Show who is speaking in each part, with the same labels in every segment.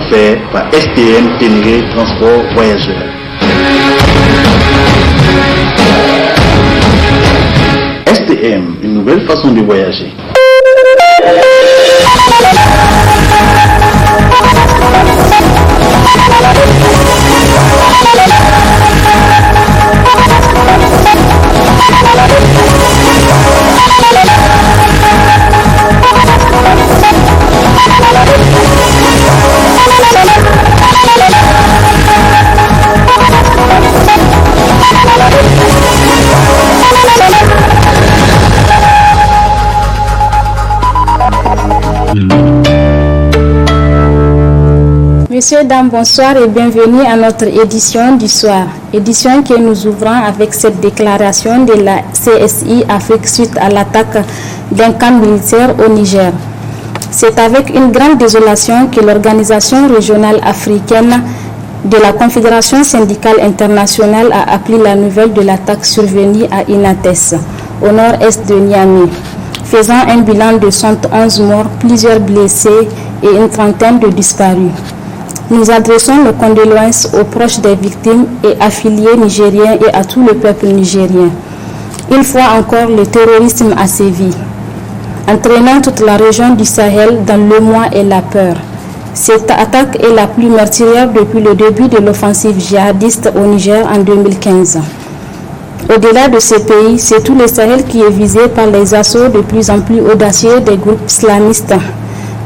Speaker 1: offert par STM Ténéré Transport Voyageurs. STM, une nouvelle façon de voyager.
Speaker 2: Messieurs, dames, bonsoir et bienvenue à notre édition du soir. Édition que nous ouvrons avec cette déclaration de la CSI Afrique suite à l'attaque d'un camp militaire au Niger. C'est avec une grande désolation que l'Organisation régionale africaine de la Confédération syndicale internationale a appris la nouvelle de l'attaque survenue à Inates, au nord-est de Niamey, faisant un bilan de 111 morts, plusieurs blessés et une trentaine de disparus. Nous adressons nos condoléances aux proches des victimes et affiliés nigériens et à tout le peuple nigérien. Une fois encore, le terrorisme a sévi, entraînant toute la région du Sahel dans l'émoi et la peur. Cette attaque est la plus meurtrière depuis le début de l'offensive djihadiste au Niger en 2015. Au-delà de ces pays, c'est tout le Sahel qui est visé par les assauts de plus en plus audacieux des groupes islamistes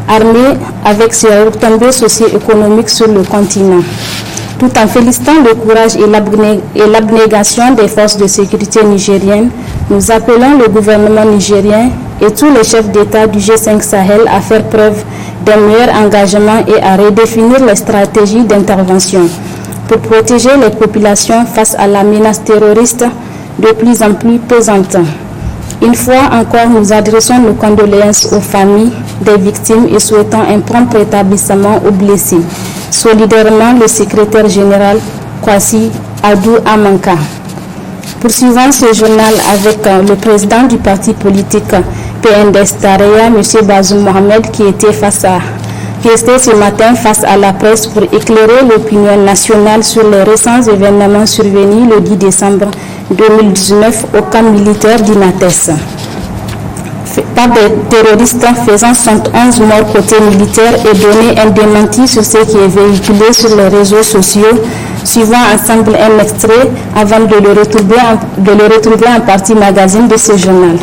Speaker 2: armés avec ses retombées socio-économiques sur le continent. Tout en félicitant le courage et l'abnégation des forces de sécurité nigériennes, nous appelons le gouvernement nigérien et tous les chefs d'État du G5 Sahel à faire preuve d'un meilleur engagement et à redéfinir les stratégies d'intervention pour protéger les populations face à la menace terroriste de plus en plus pesante. Une fois encore, nous adressons nos condoléances aux familles des victimes et souhaitons un prompt rétablissement aux blessés. Solidairement, le secrétaire général Kwasi Adou Amanka. Poursuivant ce journal avec le président du parti politique PNDS Tareya, M. Bazoum Mohamed, qui était ce matin face à la presse pour éclairer l'opinion nationale sur les récents événements survenus le 10 décembre 2019 au camp militaire d'Inates par des terroristes faisant 111 morts côté militaire et donner un démenti sur ce qui est véhiculé sur les réseaux sociaux. Suivant ensemble un extrait avant de le retrouver en partie magazine de ce journal.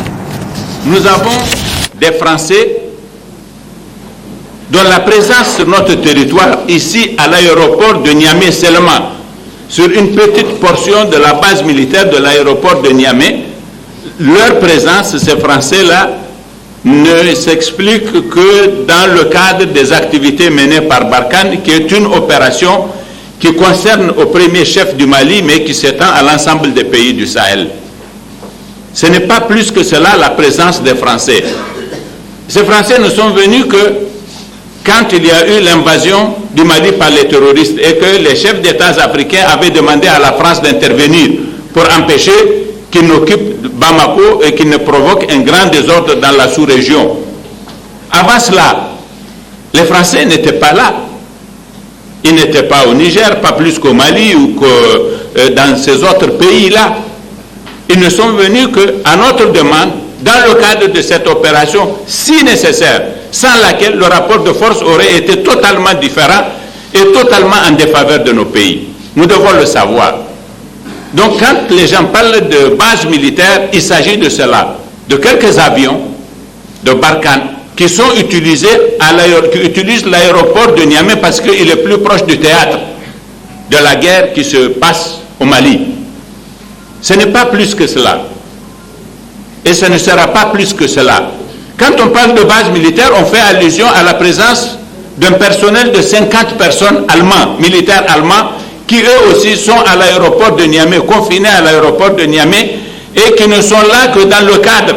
Speaker 3: Nous avons des Français dont la présence sur notre territoire, ici à l'aéroport de Niamey seulement, sur une petite portion de la base militaire de l'aéroport de Niamey, leur présence, ces Français-là, ne s'explique que dans le cadre des activités menées par Barkhane, qui est une opération qui concerne au premier chef du Mali, mais qui s'étend à l'ensemble des pays du Sahel. Ce n'est pas plus que cela la présence des Français. Ces Français ne sont venus que quand il y a eu l'invasion du Mali par les terroristes et que les chefs d'État africains avaient demandé à la France d'intervenir pour empêcher qu'ils n'occupent Bamako et qu'ils ne provoquent un grand désordre dans la sous-région. Avant cela, les Français n'étaient pas là. Ils n'étaient pas au Niger, pas plus qu'au Mali ou que dans ces autres pays-là. Ils ne sont venus qu'à notre demande, dans le cadre de cette opération si nécessaire, sans laquelle le rapport de force aurait été totalement différent et totalement en défaveur de nos pays. Nous devons le savoir. Donc quand les gens parlent de base militaire, il s'agit de cela, de quelques avions de Barkhane qui sont utilisés qui utilisent l'aéroport de Niamey parce qu'il est plus proche du théâtre de la guerre qui se passe au Mali. Ce n'est pas plus que cela. Et ce ne sera pas plus que cela. Quand on parle de base militaire, on fait allusion à la présence d'un personnel de 50 personnes allemands, militaires allemands, qui eux aussi sont à l'aéroport de Niamey, confinés à l'aéroport de Niamey, et qui ne sont là que dans le cadre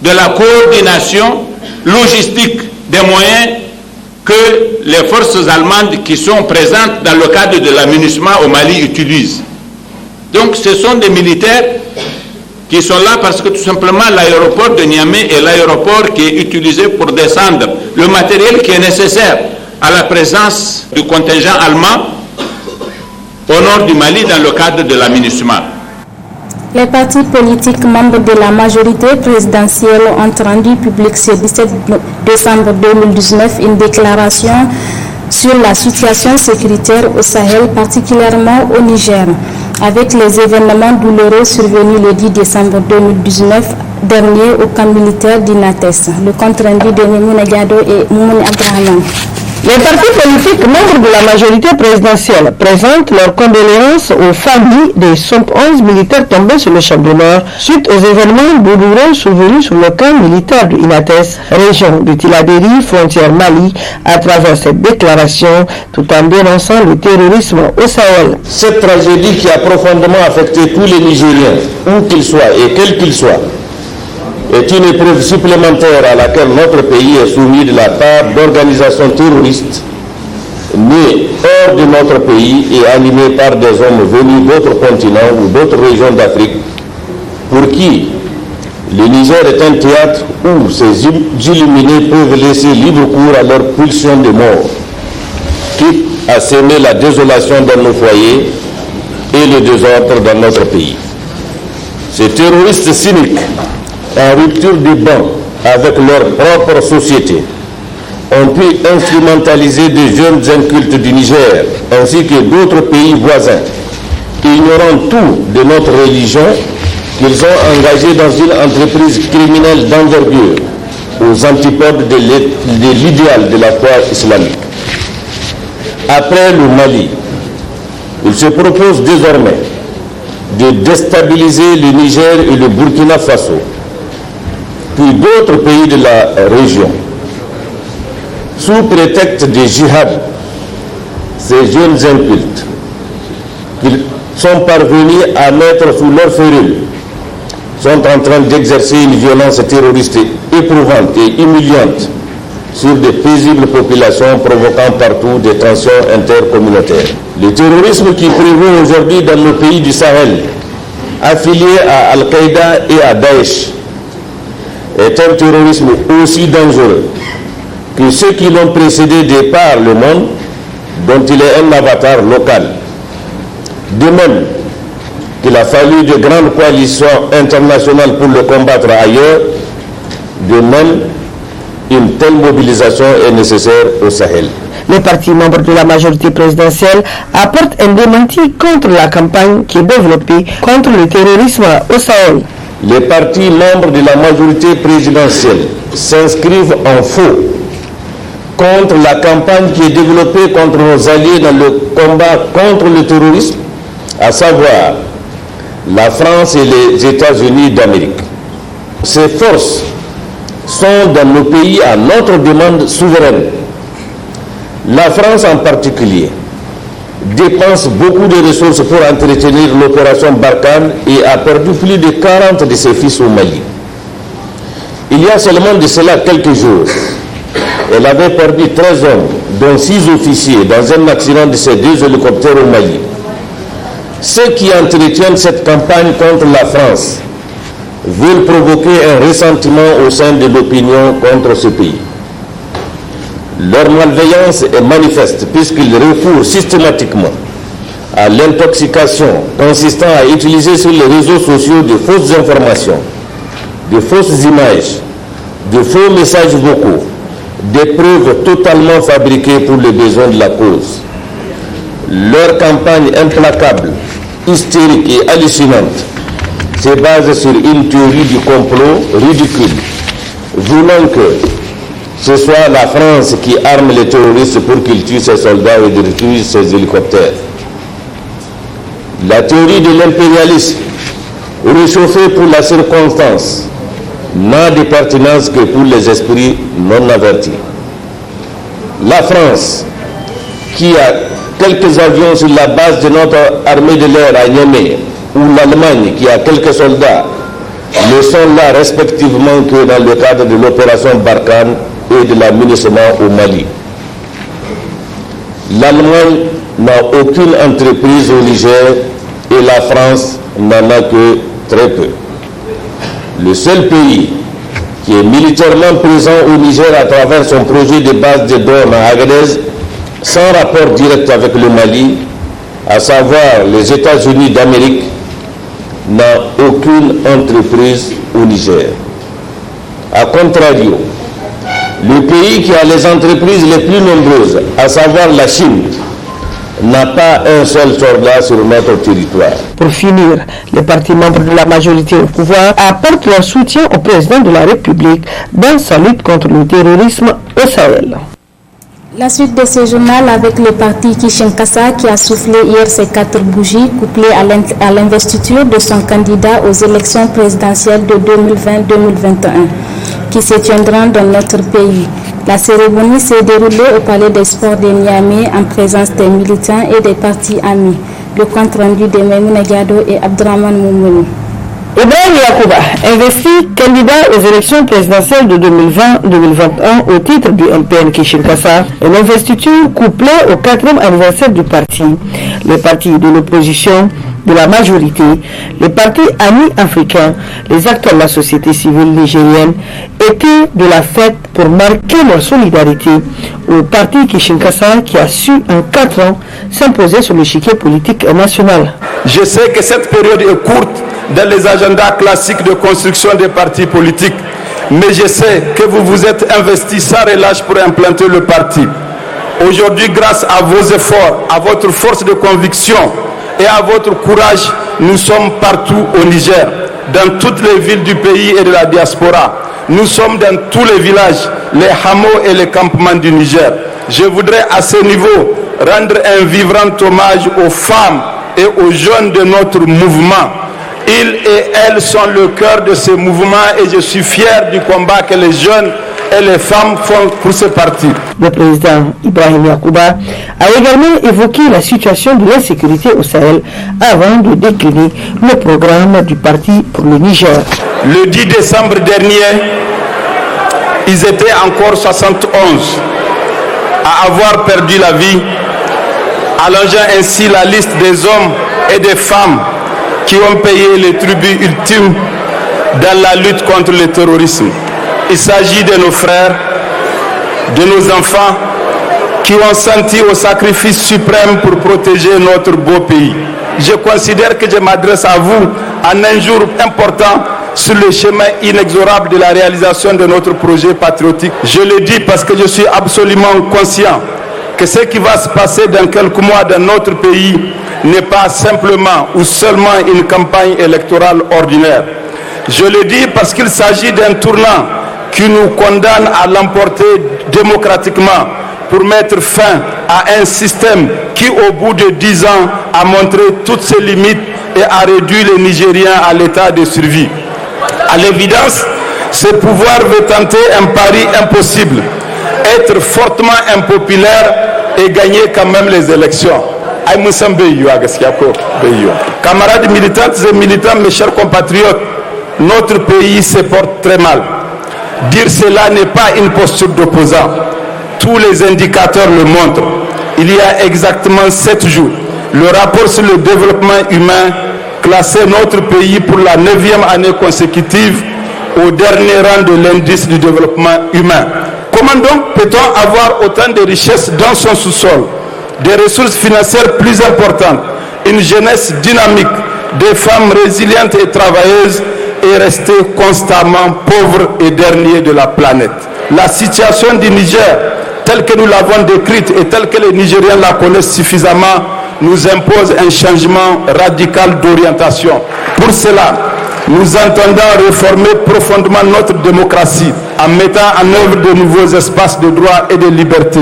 Speaker 3: de la coordination logistique des moyens que les forces allemandes qui sont présentes dans le cadre de l'aménagement au Mali utilisent. Donc ce sont des militaires qui sont là parce que tout simplement l'aéroport de Niamey est l'aéroport qui est utilisé pour descendre le matériel qui est nécessaire à la présence du contingent allemand au nord du Mali dans le cadre de la MINUSMA.
Speaker 2: Les partis politiques membres de la majorité présidentielle ont rendu public ce 17 décembre 2019 une déclaration sur la situation sécuritaire au Sahel, particulièrement au Niger, avec les événements douloureux survenus le 10 décembre 2019 dernier au camp militaire d'Inates. Le compte rendu de Mimouna Diado et Moumouni Abdrahman.
Speaker 4: Les partis politiques membres de la majorité présidentielle présentent leurs condoléances aux familles des 111 militaires tombés sur le champ d'honneur suite aux événements douloureux survenus sur le camp militaire de Inates, région de Tilaberi, frontière Mali, à travers cette déclaration, tout en dénonçant le terrorisme au Sahel.
Speaker 5: Cette tragédie qui a profondément affecté tous les Nigériens, où qu'ils soient et quels qu'ils soient, est une épreuve supplémentaire à laquelle notre pays est soumis de la part d'organisations terroristes nées hors de notre pays et animées par des hommes venus d'autres continents ou d'autres régions d'Afrique, pour qui le Niger est un théâtre où ces illuminés peuvent laisser libre cours à leur pulsion de mort, quitte à s'aimer la désolation dans nos foyers et le désordre dans notre pays. Ces terroristes cyniques, en rupture de banc avec leur propre société, ont pu instrumentaliser des jeunes incultes du Niger ainsi que d'autres pays voisins, ignorant tout de notre religion, qu'ils ont engagé dans une entreprise criminelle d'envergure aux antipodes de l'idéal de la foi islamique. Après le Mali, il se propose désormais de déstabiliser le Niger et le Burkina Faso, puis d'autres pays de la région. Sous prétexte de djihad, ces jeunes incultes qu'ils sont parvenus à mettre sous leur férule sont en train d'exercer une violence terroriste éprouvante et humiliante sur des paisibles populations, provoquant partout des tensions intercommunautaires. Le terrorisme qui prévaut aujourd'hui dans nos pays du Sahel, affilié à Al-Qaïda et à Daesh, est un terrorisme aussi dangereux que ceux qui l'ont précédé de par le monde, dont il est un avatar local. De même qu'il a fallu de grandes coalitions internationales pour le combattre ailleurs, de même une telle mobilisation est nécessaire au Sahel.
Speaker 4: Les partis membres de la majorité présidentielle apportent un démenti contre la campagne qui est développée contre le terrorisme au Sahel.
Speaker 5: Les partis membres de la majorité présidentielle s'inscrivent en faux contre la campagne qui est développée contre nos alliés dans le combat contre le terrorisme, à savoir la France et les États-Unis d'Amérique. Ces forces sont dans nos pays à notre demande souveraine. La France en particulier dépense beaucoup de ressources pour entretenir l'opération Barkhane et a perdu plus de 40 de ses fils au Mali. Il y a seulement de cela quelques jours, elle avait perdu 13 hommes, dont 6 officiers, dans un accident de ses 2 hélicoptères au Mali. Ceux qui entretiennent cette campagne contre la France veulent provoquer un ressentiment au sein de l'opinion contre ce pays. Leur malveillance est manifeste puisqu'ils recourent systématiquement à l'intoxication consistant à utiliser sur les réseaux sociaux de fausses informations, de fausses images, de faux messages vocaux, des preuves totalement fabriquées pour les besoins de la cause. Leur campagne implacable, hystérique et hallucinante se base sur une théorie du complot ridicule, voulant que ce soit la France qui arme les terroristes pour qu'ils tuent ses soldats et détruisent ses hélicoptères. La théorie de l'impérialisme, réchauffée pour la circonstance, n'a de pertinence que pour les esprits non avertis. La France, qui a quelques avions sur la base de notre armée de l'air à Niamey, ou l'Allemagne, qui a quelques soldats, ne sont là respectivement que dans le cadre de l'opération Barkhane et de la MINUSMA au Mali. L'Allemagne n'a aucune entreprise au Niger et la France n'en a que très peu. Le seul pays qui est militairement présent au Niger à travers son projet de base de drone à Agadez sans rapport direct avec le Mali, à savoir les États-Unis d'Amérique, n'a aucune entreprise au Niger. A contrario, le pays qui a les entreprises les plus nombreuses, à savoir la Chine, n'a pas un seul soldat sur notre territoire.
Speaker 4: Pour finir, les partis membres de la majorité au pouvoir apportent leur soutien au président de la République dans sa lutte contre le terrorisme au Sahel.
Speaker 2: La suite de ce journal avec le parti Kishinkasa qui a soufflé hier ses 4 bougies couplées à l'investiture de son candidat aux élections présidentielles de 2020-2021 qui se tiendront dans notre pays. La cérémonie s'est déroulée au Palais des Sports de Niamey en présence des militants et des partis amis. Le compte rendu de Maimouna Gado et Abdraman Moumouni.
Speaker 4: Ibrahim Yacouba, investi candidat aux élections présidentielles de 2020-2021 au titre du MPN Kishinkasa, et l'investiture couplée au 4e anniversaire du parti. Les partis de l'opposition, de la majorité, les partis amis africains, les acteurs de la société civile nigérienne étaient de la fête pour marquer leur solidarité au parti Kishinkasa qui a su en 4 ans s'imposer sur l'échiquier politique national.
Speaker 6: Je sais que cette période est courte dans les agendas classiques de construction des partis politiques, mais je sais que vous vous êtes investis sans relâche pour implanter le parti. Aujourd'hui, grâce à vos efforts, à votre force de conviction et à votre courage, nous sommes partout au Niger, dans toutes les villes du pays et de la diaspora. Nous sommes dans tous les villages, les hameaux et les campements du Niger. Je voudrais à ce niveau rendre un vibrant hommage aux femmes et aux jeunes de notre mouvement. Ils et elles sont le cœur de ce mouvement et je suis fier du combat que les jeunes et les femmes font pour ce parti.
Speaker 4: Le président Ibrahim Yacouba a également évoqué la situation de l'insécurité au Sahel avant de décliner le programme du parti pour le Niger.
Speaker 6: Le 10 décembre dernier, ils étaient encore 71 à avoir perdu la vie, allongeant ainsi la liste des hommes et des femmes qui ont payé les tribut ultimes dans la lutte contre le terrorisme. Il s'agit de nos frères, de nos enfants qui ont senti au sacrifice suprême pour protéger notre beau pays. Je considère que je m'adresse à vous en un jour important sur le chemin inexorable de la réalisation de notre projet patriotique. Je le dis parce que je suis absolument conscient que ce qui va se passer dans quelques mois dans notre pays n'est pas simplement ou seulement une campagne électorale ordinaire. Je le dis parce qu'il s'agit d'un tournant qui nous condamne à l'emporter démocratiquement pour mettre fin à un système qui, au bout de 10 ans, a montré toutes ses limites et a réduit les Nigériens à l'état de survie. À l'évidence, ce pouvoir veut tenter un pari impossible, être fortement impopulaire et gagner quand même les élections. Camarades militantes et militants, mes chers compatriotes, notre pays se porte très mal. Dire cela n'est pas une posture d'opposant. Tous les indicateurs le montrent. Il y a exactement 7 jours, le rapport sur le développement humain classait notre pays pour la 9e année consécutive au dernier rang de l'indice du développement humain. Comment donc peut-on avoir autant de richesses dans son sous-sol, des ressources financières plus importantes, une jeunesse dynamique, des femmes résilientes et travailleuses et rester constamment pauvres et derniers de la planète? La situation du Niger, telle que nous l'avons décrite et telle que les Nigériens la connaissent suffisamment, nous impose un changement radical d'orientation. Pour cela, nous entendons réformer profondément notre démocratie en mettant en œuvre de nouveaux espaces de droit et de liberté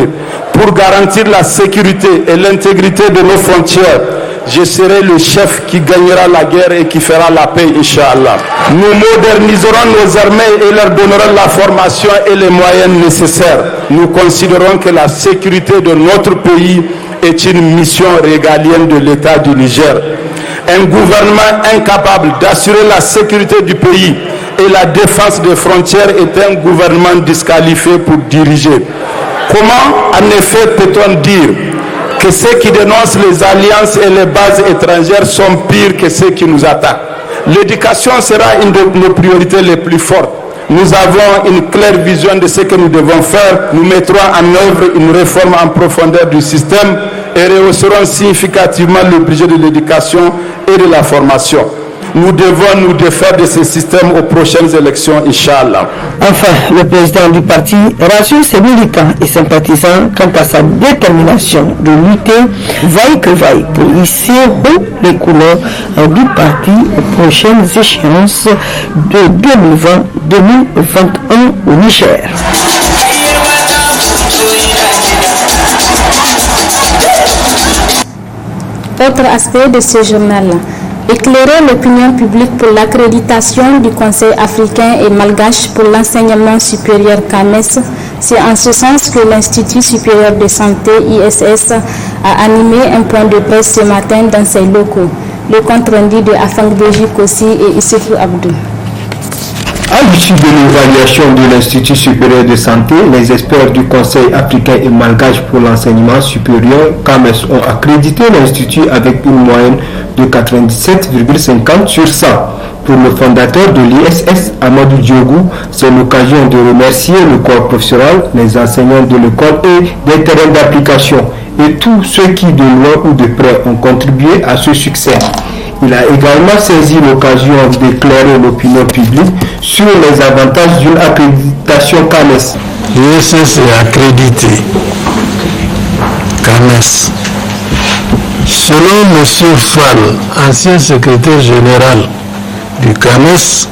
Speaker 6: pour garantir la sécurité et l'intégrité de nos frontières. Je serai le chef qui gagnera la guerre et qui fera la paix, Inch'Allah. Nous moderniserons nos armées et leur donnerons la formation et les moyens nécessaires. Nous considérons que la sécurité de notre pays est une mission régalienne de l'État du Niger. Un gouvernement incapable d'assurer la sécurité du pays et la défense des frontières est un gouvernement disqualifié pour diriger. Comment, en effet, peut-on dire que ceux qui dénoncent les alliances et les bases étrangères sont pires que ceux qui nous attaquent? L'éducation sera une de nos priorités les plus fortes. nous avons une claire vision de ce que nous devons faire. Nous mettrons en œuvre une réforme en profondeur du système et rehausserons significativement le budget de l'éducation et de la formation. Nous devons nous défaire de ce système aux prochaines élections, Inch'Allah.
Speaker 4: Enfin, le président du parti rassure ses militants et sympathisants quant à sa détermination de lutter vaille que vaille pour hisser haut les couleurs du parti aux prochaines échéances de 2020-2021 au Niger.
Speaker 2: Autre aspect de ce journal, éclairer l'opinion publique pour l'accréditation du Conseil africain et malgache pour l'enseignement supérieur CAMES. C'est en ce sens que l'Institut supérieur de santé ISS a animé un point de presse ce matin dans ses locaux. Le compte rendu de Afangbeji Kossi et Issefou Abdou.
Speaker 7: À l'issue de l'évaluation de l'Institut supérieur de santé, les experts du Conseil africain et malgache pour l'enseignement supérieur CAMES ont accrédité l'Institut avec une moyenne de 97,50 sur 100. Pour le fondateur de l'ISS, Amadou Diogou, c'est l'occasion de remercier le corps professoral, les enseignants de l'école et des terrains d'application et tous ceux qui de loin ou de près ont contribué à ce succès. Il a également saisi l'occasion d'éclairer l'opinion publique sur les avantages d'une accréditation CAMES.
Speaker 8: L'ISS est accrédité CAMES. Selon M. Fall, ancien secrétaire général du CAMES,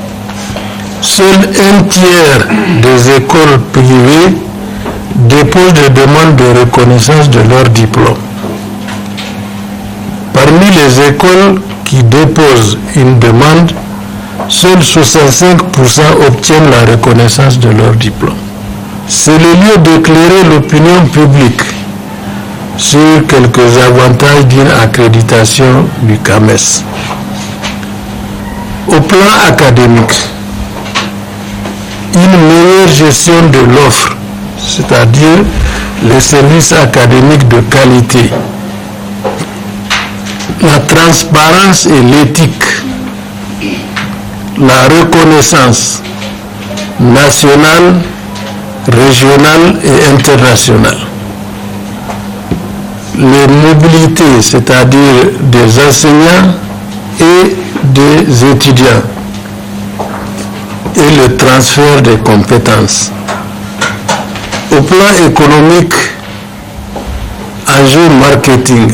Speaker 8: seul un tiers des écoles privées déposent des demandes de reconnaissance de leur diplôme. Parmi les écoles qui déposent une demande, seuls 65% obtiennent la reconnaissance de leur diplôme. C'est le lieu d'éclairer l'opinion publique sur quelques avantages d'une accréditation du CAMES. Au plan académique, une meilleure gestion de l'offre, c'est-à-dire les services académiques de qualité, la transparence et l'éthique, la reconnaissance nationale, régionale et internationale, les mobilités, c'est-à-dire des enseignants et des étudiants, et le transfert des compétences. Au plan économique, enjeu marketing,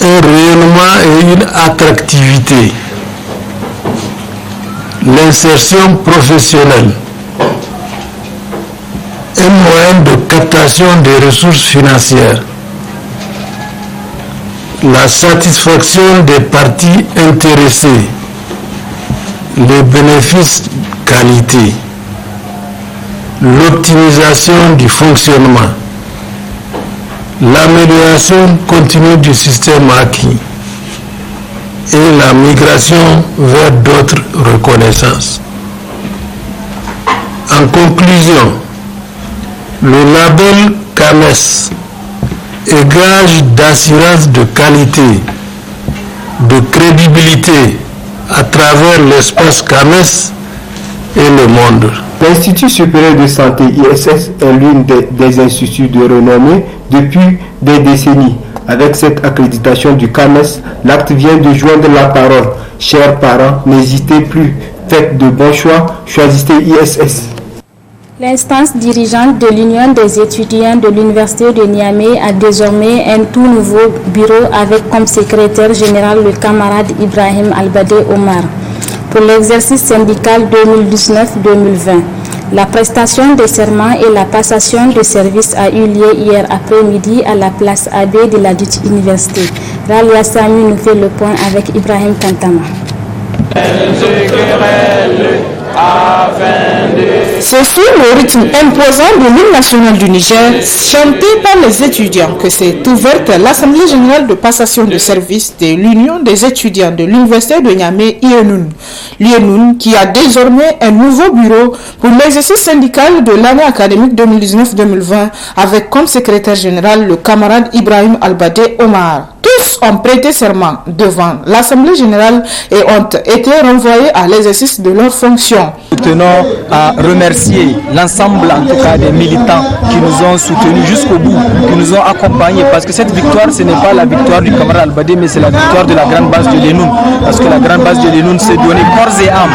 Speaker 8: un rayonnement et une attractivité, l'insertion professionnelle, un moyen de captation des ressources financières, la satisfaction des parties intéressées, les bénéfices qualité, l'optimisation du fonctionnement, l'amélioration continue du système acquis et la migration vers d'autres reconnaissances. En conclusion, le label CAMES est gage d'assurance de qualité, de crédibilité à travers l'espace CAMES et le monde.
Speaker 7: L'Institut supérieur de santé ISS est l'une des instituts de renommée depuis des décennies. Avec cette accréditation du CAMES, l'acte vient de joindre la parole. Chers parents, n'hésitez plus, faites de bons choix, choisissez ISS.
Speaker 2: L'instance dirigeante de l'Union des étudiants de l'Université de Niamey a désormais un tout nouveau bureau avec comme secrétaire général le camarade Ibrahim Albadé Omar pour l'exercice syndical 2019-2020. La prestation des serments et la passation de services a eu lieu hier après-midi à la place AB de la dite université. Ralia Sami nous fait le point avec Ibrahim Kantama.
Speaker 9: Ce fut le rythme imposant de l'hymne national du Niger, chanté par les étudiants, que s'est ouverte l'Assemblée générale de passation de services de l'Union des étudiants de l'Université de Niamey, l'IENUN, qui a désormais un nouveau bureau pour l'exercice syndical de l'année académique 2019-2020, avec comme secrétaire général le camarade Ibrahim Albadé Omar. Tout Tous ont prêté serment devant l'Assemblée générale et ont été renvoyés à l'exercice de leurs fonctions.
Speaker 10: Nous tenons à remercier l'ensemble en tout cas des militants qui nous ont soutenus jusqu'au bout, qui nous ont accompagnés, parce que cette victoire, ce n'est pas la victoire du camarade Albadé, mais c'est la victoire de la grande base de Lénoun, parce que la grande base de Lénoun s'est donnée corps et âme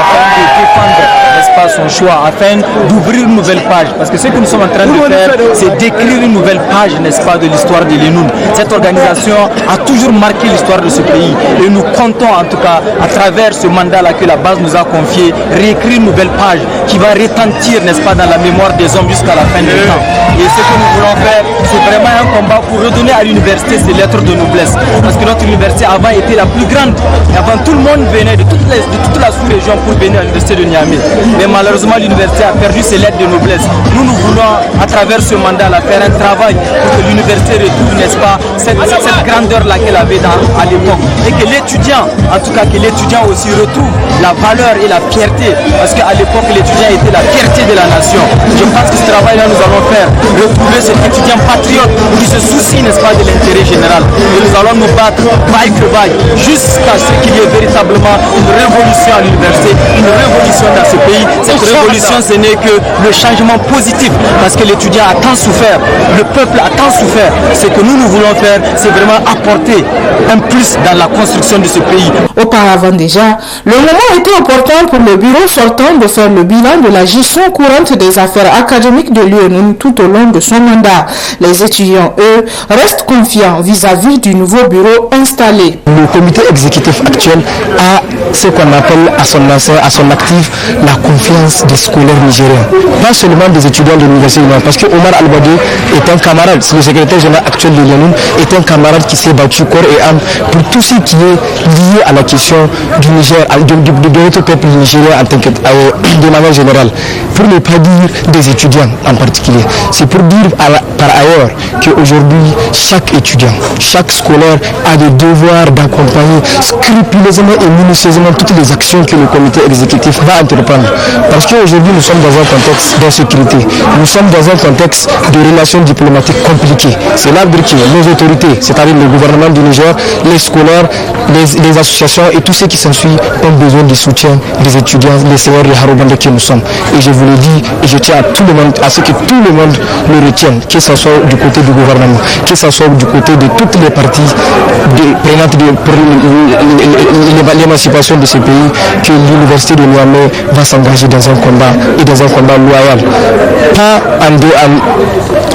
Speaker 10: afin de défendre, n'est-ce pas, son choix, afin d'ouvrir une nouvelle page, parce que ce que nous sommes en train de faire, c'est d'écrire une nouvelle page, n'est-ce pas, de l'histoire de Lénoun. Cette organisation a toujours marqué l'histoire de ce pays et nous comptons en tout cas, à travers ce mandat-là que la base nous a confié, réécrire une nouvelle page qui va retentir, n'est-ce pas, dans la mémoire des hommes jusqu'à la fin du temps. Et ce que nous voulons faire, c'est vraiment un combat pour redonner à l'université ses lettres de noblesse. Parce que notre université avant était la plus grande. Et avant, tout le monde venait de toute la sous-région pour venir à l'université de Niamey. Mais malheureusement, l'université a perdu ses lettres de noblesse. Nous voulons, à travers ce mandat-là, faire un travail pour que l'université retrouve, n'est-ce pas, cette grandeur-là qu'elle avait à l'époque. Et que l'étudiant, en tout cas, que l'étudiant aussi retrouve la valeur et la fierté. Parce qu'à l'époque, l'étudiant était la fierté de la nation. Je pense que ce travail-là, nous allons faire retrouver cet étudiant patriote qui se soucie, n'est-ce pas, de l'intérêt général. Et nous allons nous battre bail que bail jusqu'à ce qu'il y ait véritablement une révolution à l'université, une révolution dans ce pays. Cette révolution, ce n'est que le changement positif, parce que l'étudiant a tant souffert, le peuple a tant souffert. Ce que nous voulons faire, c'est vraiment apporter un plus dans la construction de ce pays.
Speaker 9: Auparavant déjà, le moment était opportun pour le bureau sortant de faire le bilan de la gestion courante des affaires académiques de l'UNUN tout au long de son mandat. Les étudiants, eux, restent confiants vis-à-vis du nouveau bureau installé.
Speaker 10: Le comité exécutif actuel a ce qu'on appelle à son actif la confiance des scolaires nigériens. Pas seulement des étudiants de l'université, parce que Omar Albadé est un camarade, le secrétaire général actuel de l'UNUN, est un camarade qui s'est battu corps et âme pour tout ce qui est lié à la question du Niger, de notre peuple nigérien en tant que, de manière générale. Pour ne pas dire des étudiants en particulier. C'est pour dire par ailleurs qu'aujourd'hui, chaque étudiant, chaque scolaire a le devoir d'accompagner scrupuleusement et minutieusement toutes les actions que le comité exécutif va entreprendre. Parce qu'aujourd'hui, nous sommes dans un contexte d'insécurité. Nous sommes dans un contexte de relations diplomatiques compliquées. C'est là que nos autorités, c'est-à-dire le gouvernement du Niger, les scolaires, les associations et tout ce qui s'ensuit ont besoin du soutien des étudiants, les seigneurs de Harobanda que nous sommes. Et je vous le dis, et je tiens à ce que tout le monde le retienne, que ce soit du côté du gouvernement, que ce soit du côté de toutes les parties prenantes pour l'émancipation de ce pays, que l'université de Niamey va s'engager dans un combat et dans un combat loyal. Pas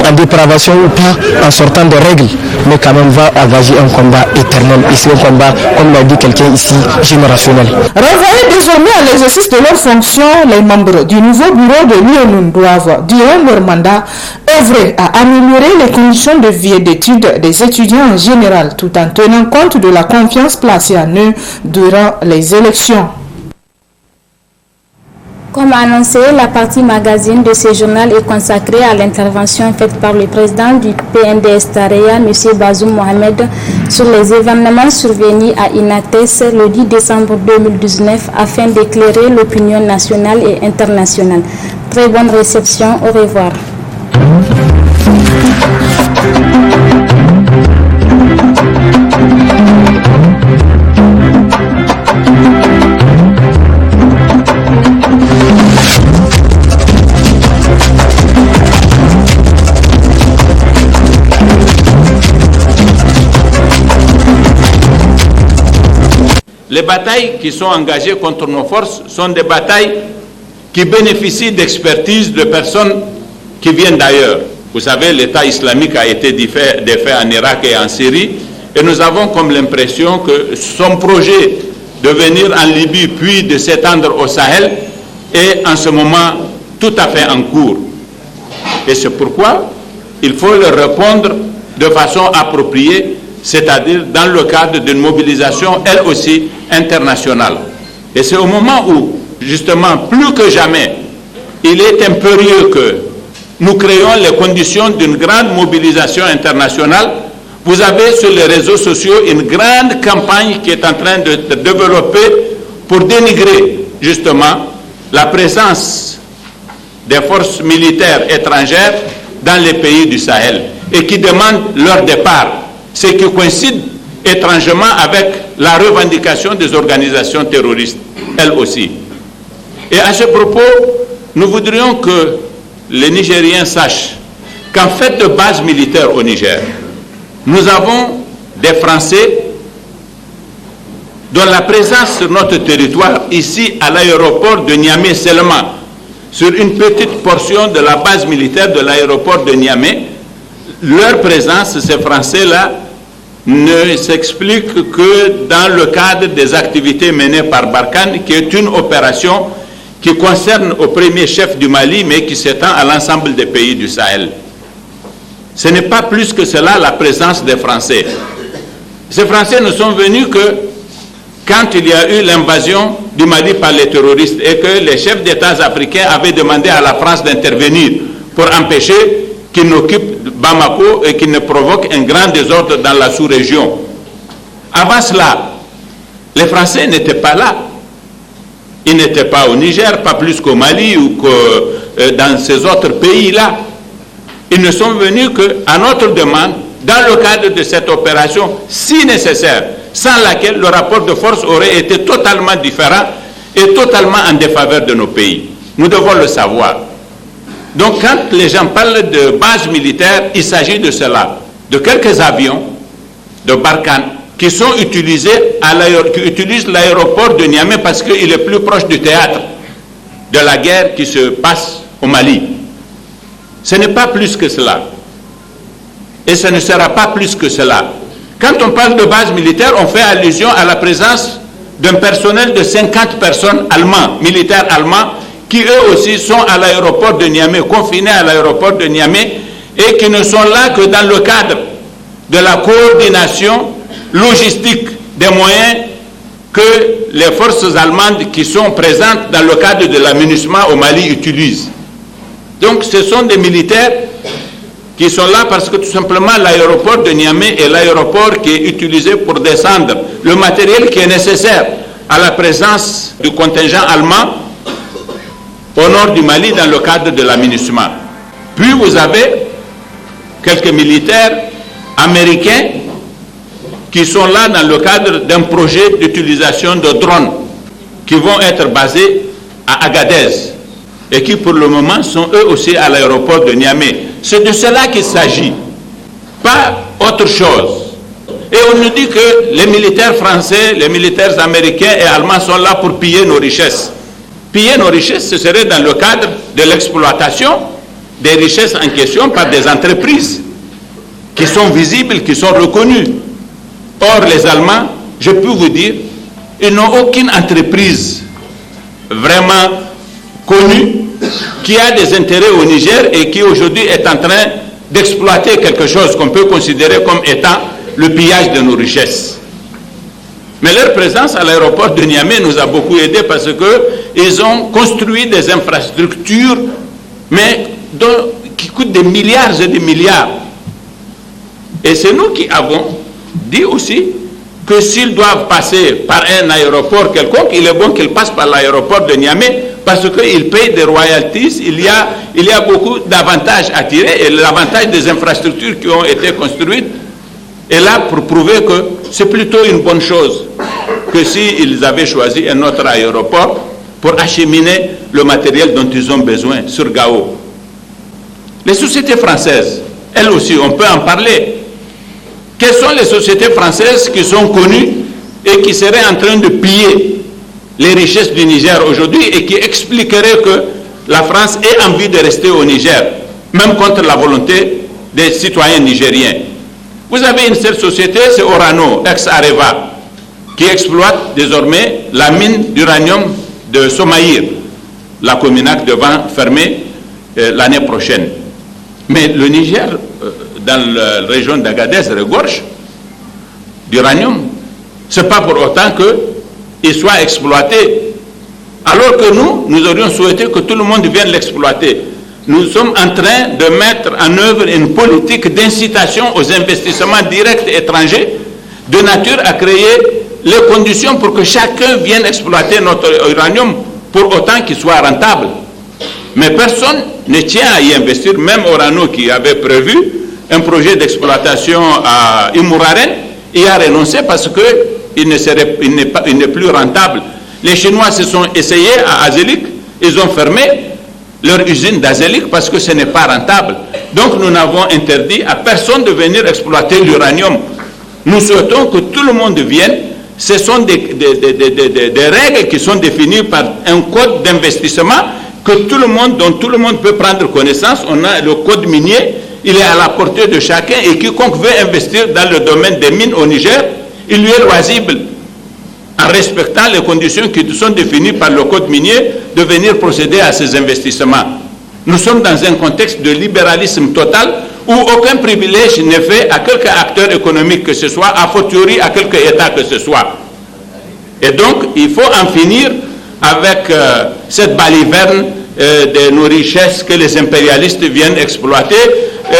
Speaker 10: en dépravation ou pas en sortant de règles, mais quand même va engager un combat éternel. Et c'est un combat, comme l'a dit quelqu'un ici, générationnel.
Speaker 9: Renvoyés désormais à l'exercice de leurs fonctions, les membres du nouveau bureau de l'UNUN doivent, durant leur mandat, œuvrer à améliorer les conditions de vie et d'études des étudiants en général, tout en tenant compte de la confiance placée en eux durant les élections.
Speaker 2: Comme annoncé, la partie magazine de ce journal est consacrée à l'intervention faite par le président du PNDS Tareya, M. Bazoum Mohamed, sur les événements survenus à Inates le 10 décembre 2019 afin d'éclairer l'opinion nationale et internationale. Très bonne réception, au revoir.
Speaker 3: Les batailles qui sont engagées contre nos forces sont des batailles qui bénéficient d'expertise de personnes qui viennent d'ailleurs. Vous savez, l'État islamique a été défait en Irak et en Syrie, et nous avons comme l'impression que son projet de venir en Libye puis de s'étendre au Sahel est en ce moment tout à fait en cours. Et c'est pourquoi il faut leur répondre de façon appropriée, c'est-à-dire dans le cadre d'une mobilisation, elle aussi, internationale. Et c'est au moment où, justement, plus que jamais, il est impérieux que nous créons les conditions d'une grande mobilisation internationale. Vous avez sur les réseaux sociaux une grande campagne qui est en train de développer pour dénigrer, justement, la présence des forces militaires étrangères dans les pays du Sahel et qui demandent leur départ. Ce qui coïncide étrangement avec la revendication des organisations terroristes, elles aussi. Et à ce propos, nous voudrions que les Nigériens sachent qu'en fait de base militaire au Niger, nous avons des Français dont la présence sur notre territoire, ici à l'aéroport de Niamey seulement, sur une petite portion de la base militaire de l'aéroport de Niamey, leur présence, ces Français-là, ne s'explique que dans le cadre des activités menées par Barkhane, qui est une opération qui concerne au premier chef du Mali, mais qui s'étend à l'ensemble des pays du Sahel. Ce n'est pas plus que cela la présence des Français. Ces Français ne sont venus que quand il y a eu l'invasion du Mali par les terroristes et que les chefs d'État africains avaient demandé à la France d'intervenir pour empêcher qu'ils n'occupent Bamako et qu'ils ne provoquent un grand désordre dans la sous-région. Avant cela, les Français n'étaient pas là. Ils n'étaient pas au Niger, pas plus qu'au Mali ou que dans ces autres pays-là. Ils ne sont venus qu'à notre demande, dans le cadre de cette opération si nécessaire, sans laquelle le rapport de force aurait été totalement différent et totalement en défaveur de nos pays. Nous devons le savoir. Donc quand les gens parlent de base militaire, il s'agit de cela, de quelques avions de Barkhane qui sont utilisés qui utilisent l'aéroport de Niamey parce qu'il est plus proche du théâtre de la guerre qui se passe au Mali. Ce n'est pas plus que cela. Et ce ne sera pas plus que cela. Quand on parle de base militaire, on fait allusion à la présence d'un personnel de 50 personnes allemands, militaires allemands, qui eux aussi sont à l'aéroport de Niamey, confinés à l'aéroport de Niamey, et qui ne sont là que dans le cadre de la coordination logistique des moyens que les forces allemandes qui sont présentes dans le cadre de l'aménagement au Mali utilisent. Donc ce sont des militaires qui sont là parce que tout simplement l'aéroport de Niamey est l'aéroport qui est utilisé pour descendre le matériel qui est nécessaire à la présence du contingent allemand au nord du Mali dans le cadre de l'aménagement. Puis vous avez quelques militaires américains qui sont là dans le cadre d'un projet d'utilisation de drones qui vont être basés à Agadez et qui pour le moment sont eux aussi à l'aéroport de Niamey. C'est de cela qu'il s'agit, pas autre chose. Et on nous dit que les militaires français, les militaires américains et allemands sont là pour piller nos richesses. Piller nos richesses, ce serait dans le cadre de l'exploitation des richesses en question par des entreprises qui sont visibles, qui sont reconnues. Or, les Allemands, je peux vous dire, ils n'ont aucune entreprise vraiment connue qui a des intérêts au Niger et qui aujourd'hui est en train d'exploiter quelque chose qu'on peut considérer comme étant le pillage de nos richesses. Mais leur présence à l'aéroport de Niamey nous a beaucoup aidés parce qu'ils ont construit des infrastructures mais qui coûtent des milliards et des milliards. Et c'est nous qui avons dit aussi que s'ils doivent passer par un aéroport quelconque, il est bon qu'ils passent par l'aéroport de Niamey parce qu'ils payent des royalties, il y a beaucoup d'avantages à tirer et l'avantage des infrastructures qui ont été construites est là pour prouver que c'est plutôt une bonne chose que s'ils avaient choisi un autre aéroport pour acheminer le matériel dont ils ont besoin sur Gao. Les sociétés françaises, elles aussi, on peut en parler. Quelles sont les sociétés françaises qui sont connues et qui seraient en train de piller les richesses du Niger aujourd'hui et qui expliqueraient que la France ait envie de rester au Niger, même contre la volonté des citoyens nigériens? Vous avez une seule société, c'est Orano, ex-Areva, qui exploite désormais la mine d'uranium de Somaïr. La Cominac devant fermer l'année prochaine. Mais le Niger, dans la région d'Agadez, regorge d'uranium. Ce n'est pas pour autant qu'il soit exploité. Alors que nous aurions souhaité que tout le monde vienne l'exploiter. Nous sommes en train de mettre en œuvre une politique d'incitation aux investissements directs étrangers de nature à créer les conditions pour que chacun vienne exploiter notre uranium pour autant qu'il soit rentable. Mais personne ne tient à y investir, même Orano qui avait prévu un projet d'exploitation à Imouraren, y a renoncé parce qu'il n'est plus rentable. Les Chinois se sont essayés à Azélique, ils ont fermé leur usine d'Azélique parce que ce n'est pas rentable. Donc nous n'avons interdit à personne de venir exploiter l'uranium. Nous souhaitons que tout le monde vienne. Ce sont des règles qui sont définies par un code d'investissement dont tout le monde peut prendre connaissance. On a le code minier, il est à la portée de chacun et quiconque veut investir dans le domaine des mines au Niger, il lui est loisible, en respectant les conditions qui sont définies par le code minier, de venir procéder à ces investissements. Nous sommes dans un contexte de libéralisme total où aucun privilège n'est fait à quelque acteur économique que ce soit, a fortiori à quelque État que ce soit. Et donc, il faut en finir avec cette baliverne de nos richesses que les impérialistes viennent exploiter.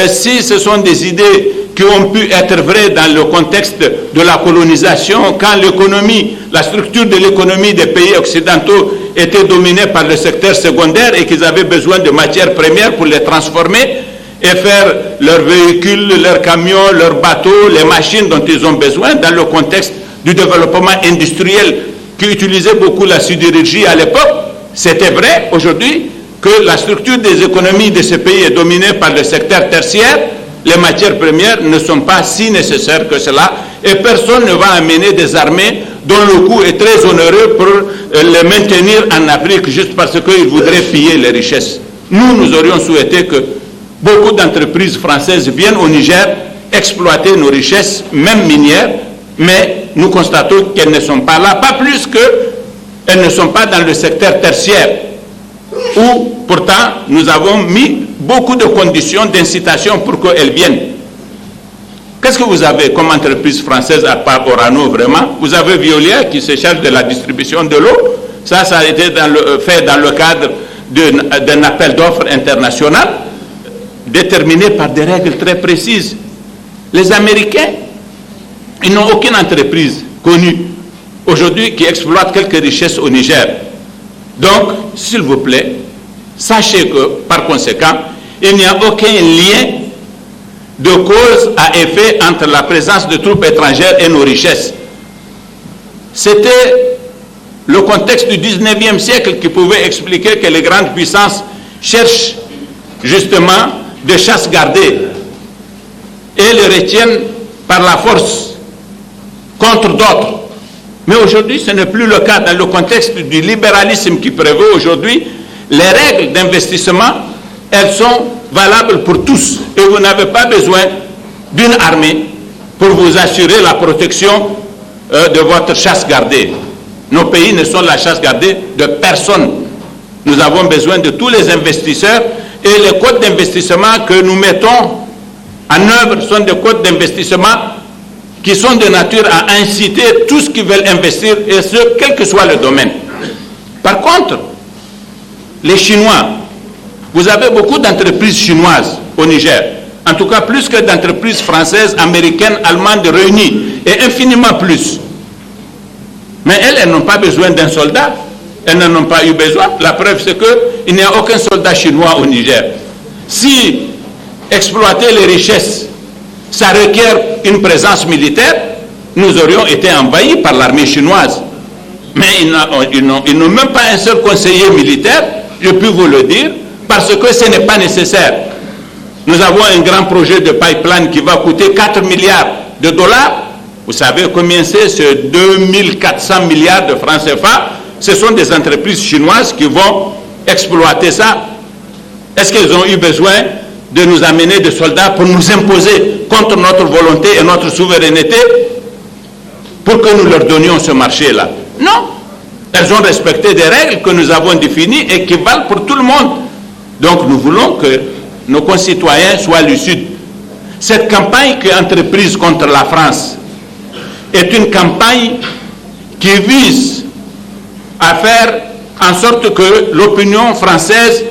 Speaker 3: Si ce sont des idées qui ont pu être vraies dans le contexte de la colonisation, quand l'économie, la structure de l'économie des pays occidentaux était dominée par le secteur secondaire et qu'ils avaient besoin de matières premières pour les transformer et faire leurs véhicules, leurs camions, leurs bateaux, les machines dont ils ont besoin dans le contexte du développement industriel qui utilisait beaucoup la sidérurgie à l'époque. C'était vrai aujourd'hui que la structure des économies de ces pays est dominée par le secteur tertiaire. Les matières premières ne sont pas si nécessaires que cela et personne ne va amener des armées dont le coût est très onéreux pour les maintenir en Afrique juste parce qu'ils voudraient piller les richesses. Nous aurions souhaité que beaucoup d'entreprises françaises viennent au Niger exploiter nos richesses, même minières, mais nous constatons qu'elles ne sont pas là, pas plus qu'elles ne sont pas dans le secteur tertiaire, où pourtant nous avons mis beaucoup de conditions d'incitation pour qu'elles viennent. Qu'est-ce que vous avez comme entreprise française à part Orano vraiment? Vous avez Veolia qui se charge de la distribution de l'eau. Ça a été fait dans le cadre d'un appel d'offres international déterminé par des règles très précises. Les Américains, ils n'ont aucune entreprise connue aujourd'hui qui exploite quelques richesses au Niger. Donc, s'il vous plaît, sachez que, par conséquent, il n'y a aucun lien de cause à effet entre la présence de troupes étrangères et nos richesses. C'était le contexte du 19e siècle qui pouvait expliquer que les grandes puissances cherchent justement des chasses gardées et les retiennent par la force contre d'autres. Mais aujourd'hui, ce n'est plus le cas. Dans le contexte du libéralisme qui prévaut aujourd'hui, les règles d'investissement, elles sont valables pour tous. Et vous n'avez pas besoin d'une armée pour vous assurer la protection de votre chasse gardée. Nos pays ne sont la chasse gardée de personne. Nous avons besoin de tous les investisseurs et les codes d'investissement que nous mettons en œuvre sont des codes d'investissement qui sont de nature à inciter tous qui veulent investir, et ce, quel que soit le domaine. Par contre, les Chinois, vous avez beaucoup d'entreprises chinoises au Niger, en tout cas plus que d'entreprises françaises, américaines, allemandes réunies, et infiniment plus. Mais elles n'ont pas besoin d'un soldat, elles n'en ont pas eu besoin. La preuve, c'est qu'il n'y a aucun soldat chinois au Niger. Si exploiter les richesses, ça requiert une présence militaire, nous aurions été envahis par l'armée chinoise. Mais ils n'ont même pas un seul conseiller militaire, je peux vous le dire, parce que ce n'est pas nécessaire. Nous avons un grand projet de pipeline qui va coûter 4 milliards de dollars. Vous savez combien c'est 2400 milliards de francs CFA. Ce sont des entreprises chinoises qui vont exploiter ça. Est-ce qu'ils ont eu besoin de nous amener des soldats pour nous imposer contre notre volonté et notre souveraineté pour que nous leur donnions ce marché-là? Non. Elles ont respecté des règles que nous avons définies et qui valent pour tout le monde. Donc nous voulons que nos concitoyens soient lucides. Cette campagne qui est entreprise contre la France est une campagne qui vise à faire en sorte que l'opinion française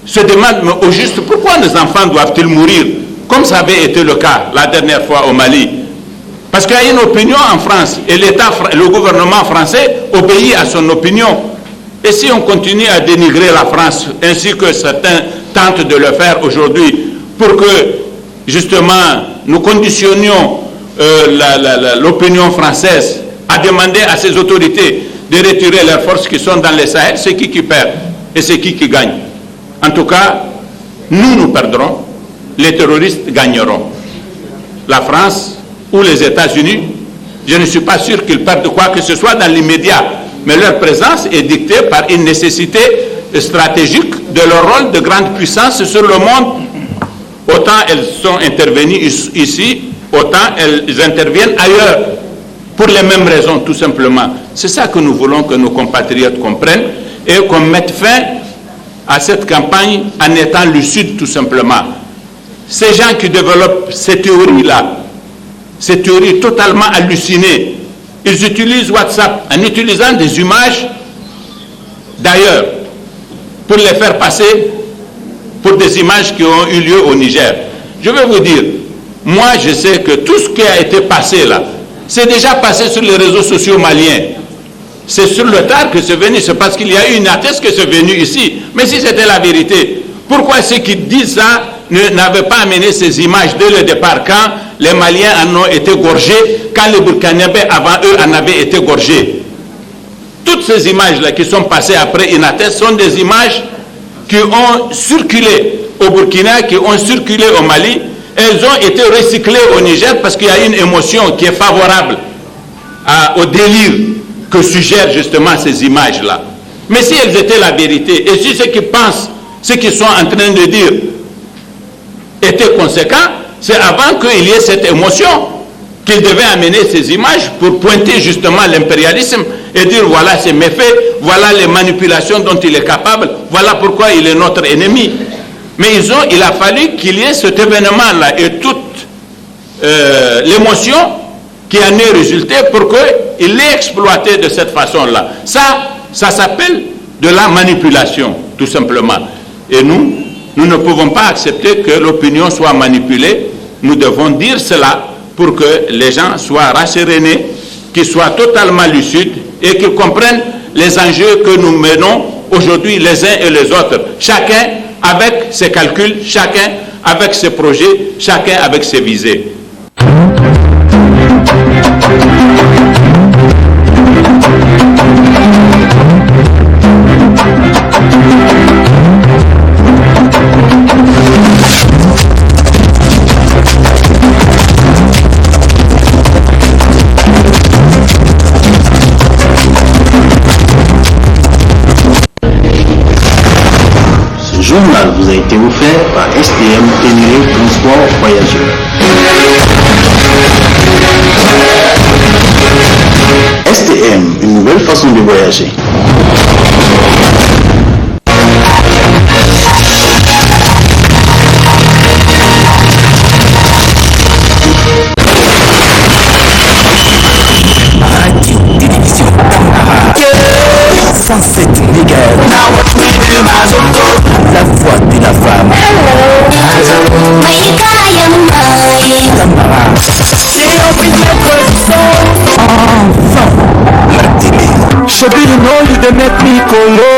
Speaker 3: se demande, mais au juste, pourquoi nos enfants doivent-ils mourir, comme ça avait été le cas la dernière fois au Mali? Parce qu'il y a une opinion en France, et le gouvernement français obéit à son opinion. Et si on continue à dénigrer la France, ainsi que certains tentent de le faire aujourd'hui, pour que, justement, nous conditionnions l'opinion française a demandé à ses autorités de retirer leurs forces qui sont dans les Sahel, c'est qui perd et c'est qui gagne. En tout cas, nous perdrons, les terroristes gagneront. La France ou les États-Unis, je ne suis pas sûr qu'ils perdent quoi que ce soit dans l'immédiat, mais leur présence est dictée par une nécessité stratégique de leur rôle de grande puissance sur le monde. Autant elles sont intervenues ici, autant elles interviennent ailleurs, pour les mêmes raisons, tout simplement. C'est ça que nous voulons que nos compatriotes comprennent et qu'on mette fin à cette campagne en étant lucide, tout simplement. Ces gens qui développent ces théories-là, ces théories totalement hallucinées, ils utilisent WhatsApp en utilisant des images d'ailleurs pour les faire passer pour des images qui ont eu lieu au Niger. Je vais vous dire, moi je sais que tout ce qui a été passé là, c'est déjà passé sur les réseaux sociaux maliens. C'est sur le tard que c'est venu, c'est parce qu'il y a eu une atteste que c'est venu ici. Mais si c'était la vérité, pourquoi ceux qui disent ça n'avaient pas amené ces images dès le départ quand les Maliens en ont été gorgés, quand les Burkinabés avant eux en avaient été gorgés? Toutes ces images-là qui sont passées après une atteste sont des images qui ont circulé au Burkina, qui ont circulé au Mali. Elles ont été recyclées au Niger parce qu'il y a une émotion qui est favorable au délire que suggèrent justement ces images-là. Mais si elles étaient la vérité, et si ceux qui pensent, ceux qui sont en train de dire étaient conséquents, c'est avant qu'il y ait cette émotion qu'ils devaient amener ces images pour pointer justement l'impérialisme et dire voilà ses méfaits, voilà les manipulations dont il est capable, voilà pourquoi il est notre ennemi. Mais il a fallu qu'il y ait cet événement-là et toute l'émotion qui en est résulté pour qu'il l'ait exploité de cette façon-là. Ça s'appelle de la manipulation, tout simplement. Et nous ne pouvons pas accepter que l'opinion soit manipulée. Nous devons dire cela pour que les gens soient rassérénés, qu'ils soient totalement lucides et qu'ils comprennent les enjeux que nous menons aujourd'hui les uns et les autres. Chacun avec ses calculs, chacun avec ses projets, chacun avec ses visées.
Speaker 1: Ce journal vous a été offert par STM Ténéré Transport Voyageurs. STM, une nouvelle façon de voyager.
Speaker 11: Radio Télévision Tamara 107 MHz. La voix de la femme. Tamara. Enfin, la télé. Chérie, you know you dey make me colo.